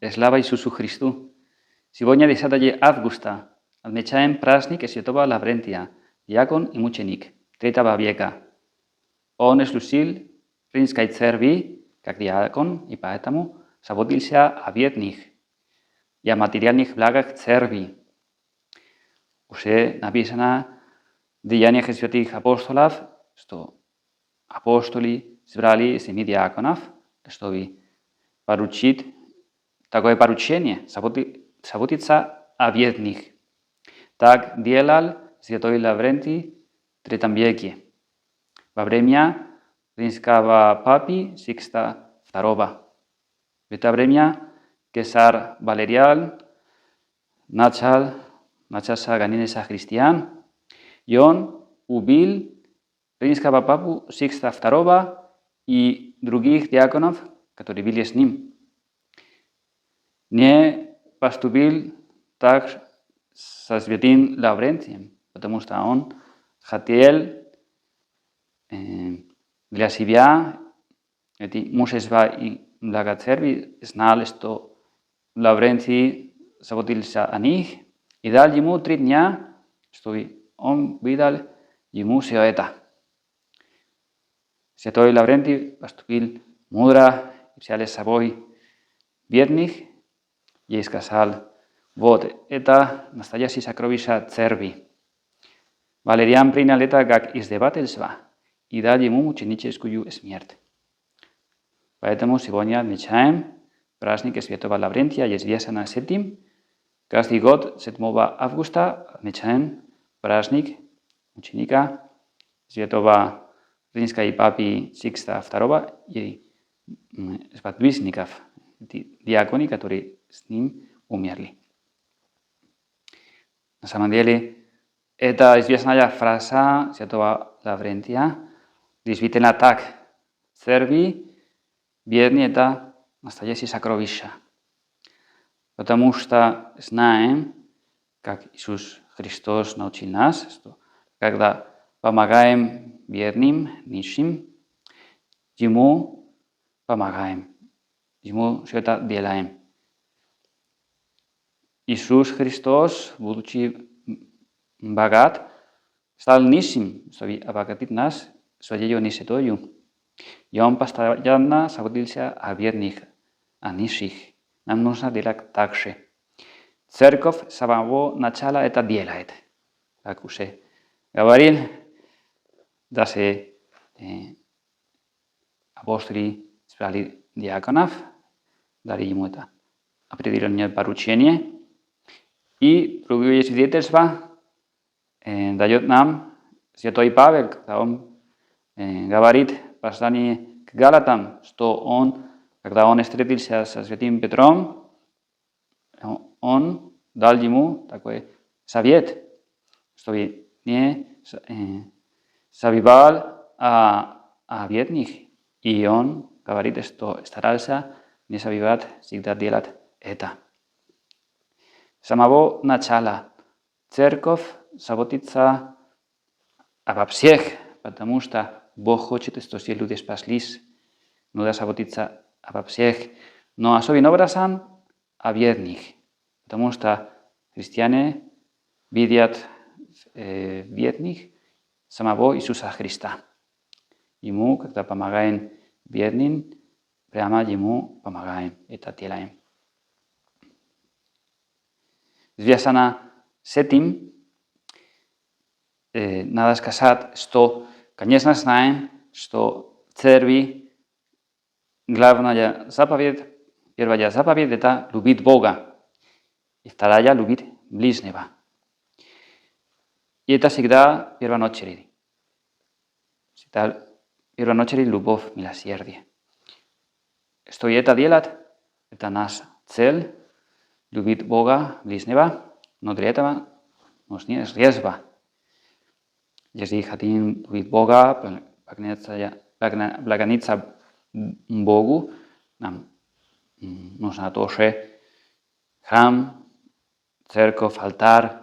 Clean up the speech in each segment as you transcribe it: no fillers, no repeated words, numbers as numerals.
Slava Isusu Christu. Сегодня 10 августа отмечаем праздник Святого Лаврентия, диакон и мученик III века. Он служил в Римской церкви как диакон и поэтому заботился о бедных и о материальных благах церкви. Уже написано в Деяниях святых апостолов, что апостоли собрали 7 диаконов, чтобы поручить такое поручение заботиться о бедных. Так делал святой Лаврентий в III веке, во время римского папы Сикста II. В это время Кесар Валериан начался гонение за христиан, и он убил римского папу Сикста II и других диаконов, которые были с ним. Не поступил так со святым Лаврентием, потому что он хотел для себя эти мужества и блага церкви, знал, что Лаврентий заботился о них и дал ему 3 дня, чтобы он выдал ему все это. Святой Лаврентий поступил мудро и взял с собой бедных и сказал: вот, это настоящее сокровище церкви. Валериан принял это как издевательство и дал ему мученическую смерть. Поэтому сегодня отмечаем праздник Святого Лаврентия, и известно с этим. Каждый год 7 августа отмечаем праздник мученика святого римского папы Сикста II и сподвижников, диаконы, которые с ним умерли. На самом деле, это известная фраза святого Лаврентия действительно так. Церкви бедные – это настоящее сокровище, потому что знаем, как Иисус Христос научил нас, что когда помогаем бедным, нищим, Ему помогаем, Ему все это делаем. Иисус Христос, будучи богат, стал нищим, чтобы обогатить нас своей нищетою. И Он постоянно заботился о бедных, о нищих. Нам нужно делать так же. Церковь с самого начала это делает. Как уже говорил, даже апостоли собрали диаконов, дали ему это определенное поручение. И другое свидетельство дает нам святой Павел, когда он говорит в послании к Галатам, что когда он встретился со святым Петром, он дал ему такой совет, чтобы не забывал о бедных. И он говорит, что старался не забывать всегда делать это. С самого начала церковь заботится обо всех, потому что Бог хочет, чтобы все люди спаслись. Нужно заботиться обо всех, но особым образом о бедных, потому что христиане видят бедных самого Иисуса Христа. Ему, когда помогаем бедным, прямо Ему помогаем, это делаем. Связано с этим, надо сказать, что, конечно, знаем, что в церкви главная заповедь, первая заповедь – это любить Бога, и вторая – любить ближнего. И это всегда в первую очередь. Всегда в первую очередь любовь, милосердие. Что это делать – это наша цель. Любить Бога, ближнего, но для этого нужны средства. Если хотим любить Бога, поклоняться Богу, нам нужно тоже храм, церковь, алтарь,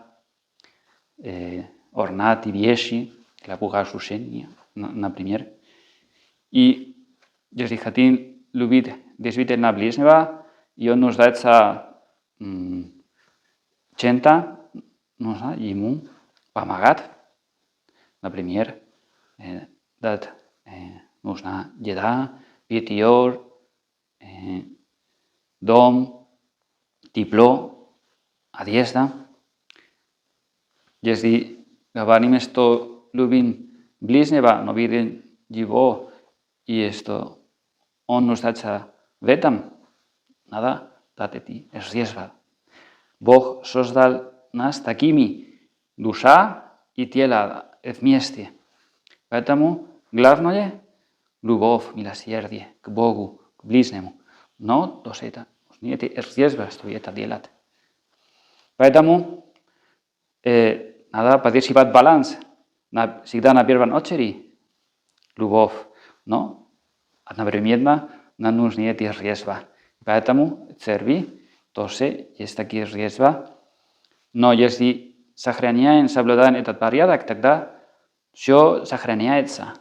орнаты, вещи для богослужения, например. И если хотим любить действительно ближнего, i on нуждается чем-то, нужно ему помогать. Например, нужна еда, питье, дом, тепло, одежда. Если говорим, что любим ближнего, но видим его, и что он нуждается в этом, надо дать эти средства. Бог создал нас такими, душа и тело вместе. Поэтому главное – любовь, милосердие к Богу, к ближнему. Но тоже это, эти средства, что это делать. Поэтому надо поддерживать баланс. Всегда на первом очередь любовь, но одновременно нам нужны эти средства. Поэтому в церкви тоже есть такие средства. Но если сохраняем, соблюдаем этот порядок, тогда все сохраняется,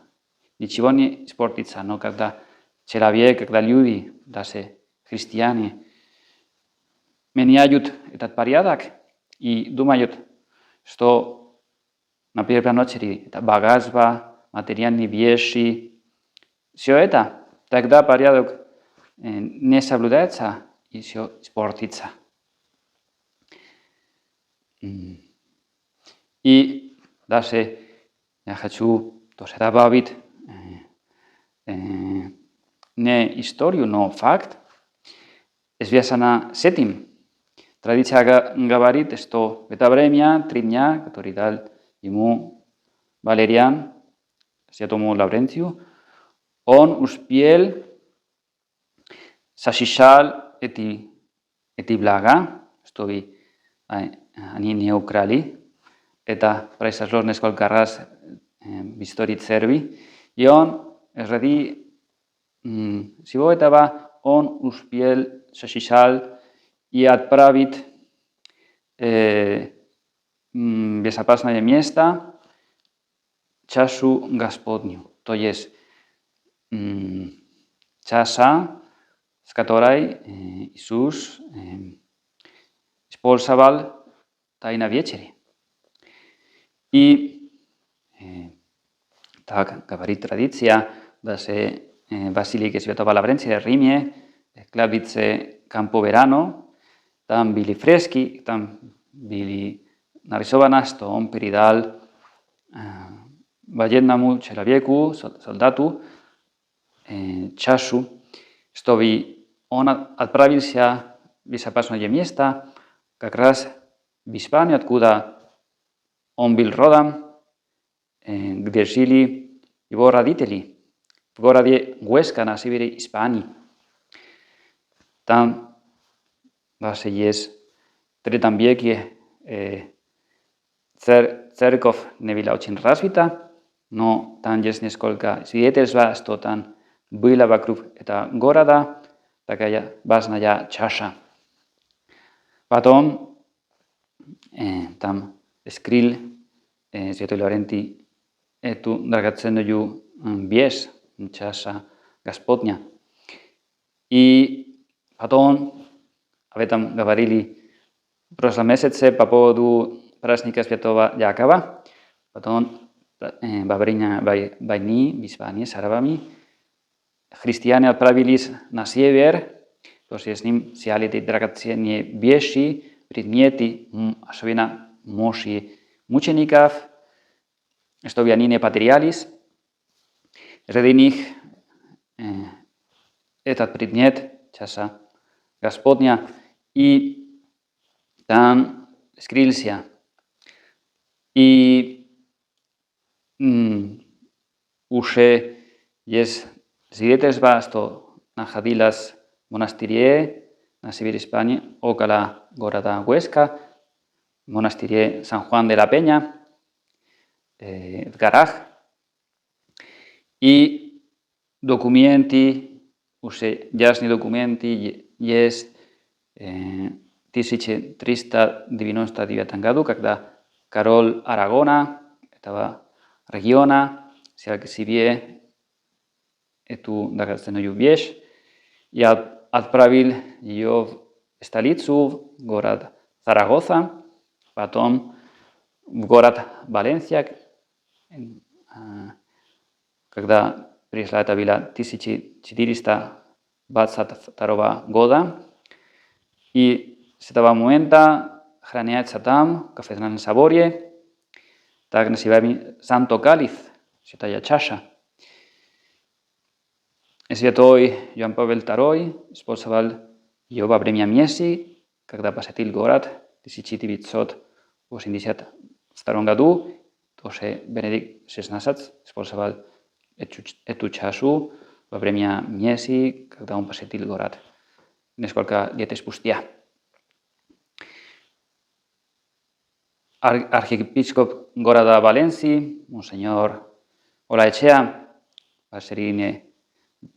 ничего не испортится. Но когда человек, когда люди, даже христиане, меняют этот порядок и думают, что на первом очередь это богатство, материальные вещи, все это, тогда порядок не соблюдается и все испортится. И даже я хочу тоже добавить не историю, но факт, связано с этим. Традиция говорит, что в это время 3 дня, которые дал ему Валериан, святому Лаврентию, он успел защищать эти блага, чтобы они не украли. Это произошло несколько раз в истории церкви. И он ради всего этого он успел защищать и отправить в безопасное место чашу Господню. То есть чаша, с которой Иисус использовал тайна вечери. И так говорит традиция, даже Базилики Святого Лаврентия в Риме, Клавице Campoverano, там были фрески, там были нарисовано, что он передал военному человеку, солдату, чашу, чтобы он отправился в безопасное место, как раз в Испанию, откуда он был родом, где жили его родители, в городе Huesca, на севере Испании. Там даже есть в III веке церковь не была очень развита, но там есть несколько свидетельств, что там была вокруг этого города такая важная чаша. Потом там скрыл святой Лаврентий эту драгоценную вещь, чаша Господня. И потом об этом говорили в прошлом месяце по поводу праздника Святого Якова. Потом во время войны в Испании с арабами христиане отправились на север, тоже с ним взяли эти драгоценные вещи, предметы, особенно мощи мучеников, чтобы они не потерялись. Среди них этот предмет, чаша Господня, и там скрылся. И уже есть свидетельство, что находилось в монастыре на севере Испании, около города Huesca, в монастыре San Juan de la Peña, в горах. И документы, уже ясные документы есть в 1399 году, когда король Арагона, этого региона, взял к себе эту драгоценную вещь и отправил ее в столицу, в город Зарагоза, потом в город Валенсия, когда пришла, это было 1422 года. И с этого момента храняется там, в кафедральном соборе, так называемый Санто Калис, святая чаша. Святой Иоанн Павел II использовал ее во время мессы, когда посетил город в 1982 году. Тоже Бенедикт XVI использовал эту чашу во время мессы, когда он посетил город несколько лет спустя. Архиепископ города Валенсии, монсеньор Olaechea, в середине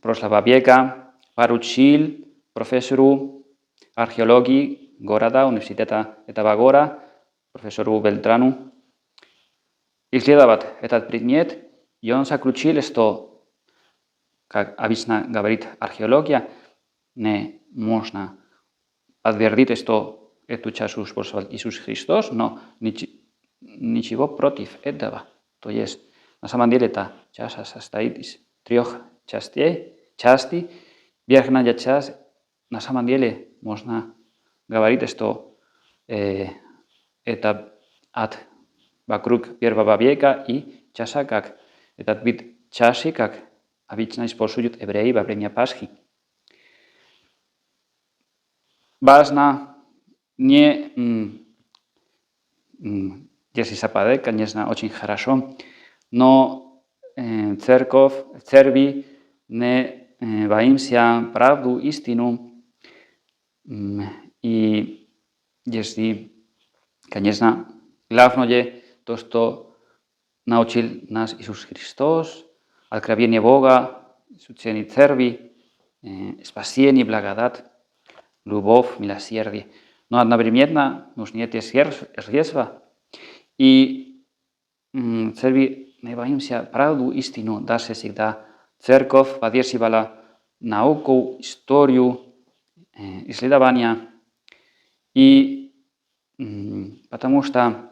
прошлого века, поручил профессору археологии города, университета этого города, профессору Белтрану, исследовать этот предмет, и он заключил, что, как обычно говорит археология, не можно подтвердить, что эту чашу использовал Иисус Христос, но ничего против этого. То есть, на самом деле, эта чаша состоит из 3 частей. Верхняя часть, на самом деле, можно говорить, что это вокруг 1 века, и чаша, как этот вид чаши, как обычно используют евреи во время Пасхи. Важно если совпадает, конечно, очень хорошо, но церкви не боимся правду, истину. И если, конечно, главное то, что научил нас Иисус Христос, откровение Бога, учение церкви, спасение, благодать, любовь, милосердие. Но одновременно нужны эти средства. И церкви не боимся правду, истину, даже всегда церковь поддерживала науку, историю, исследования. И потому что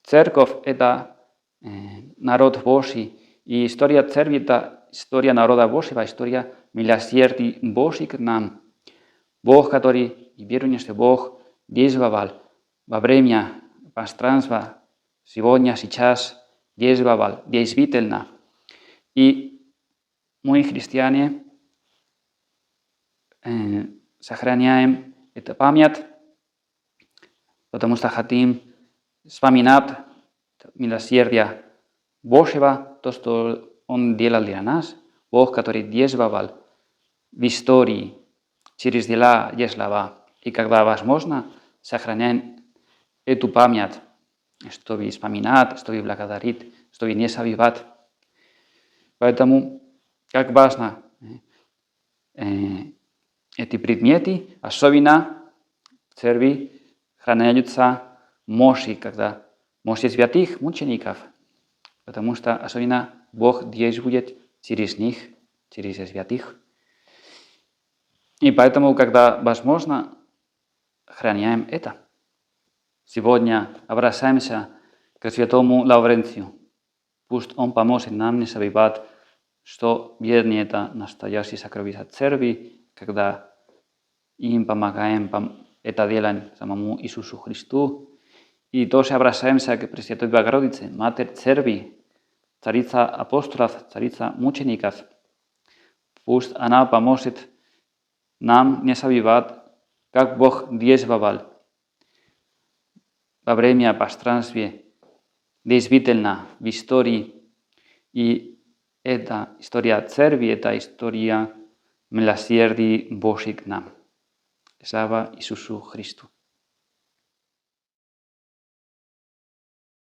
церковь – это народ Божий, и история церкви – это история народа Божьего, история милосердия Божьего к нам. Бог, который, и веруем, что Бог действовал во время пространства, сегодня, сейчас, действовал действительно. И мы, христиане, сохраняем эту память, потому что хотим вспоминать милосердие Божьего, то, что Он делал для нас, Бог, который действовал в истории, через дела и слова. И когда возможно, сохраняем эту память, чтобы вспоминать, чтобы благодарить, чтобы не забывать. Поэтому, как важно эти предметы, особенно в церкви храняются мощи, когда мощи святых мучеников, потому что особенно Бог действует через них, через святых. И поэтому, когда возможно, храняем это. Сегодня обращаемся к святому Лаврентию. Пусть он поможет нам не забывать, что вернее это настоящий сокровища церкви, когда им помогаем, это делаем самому Иисусу Христу. И тоже обращаемся к Пресвятой Богородице, Матерь Церкви, Царица апостолов, Царица мучеников. Пусть она поможет нам не забывать, как Бог действовал во время пространства, действительно в истории. И эта история церкви, это история милосердия Божьего к нам. Слава Иисусу Христу!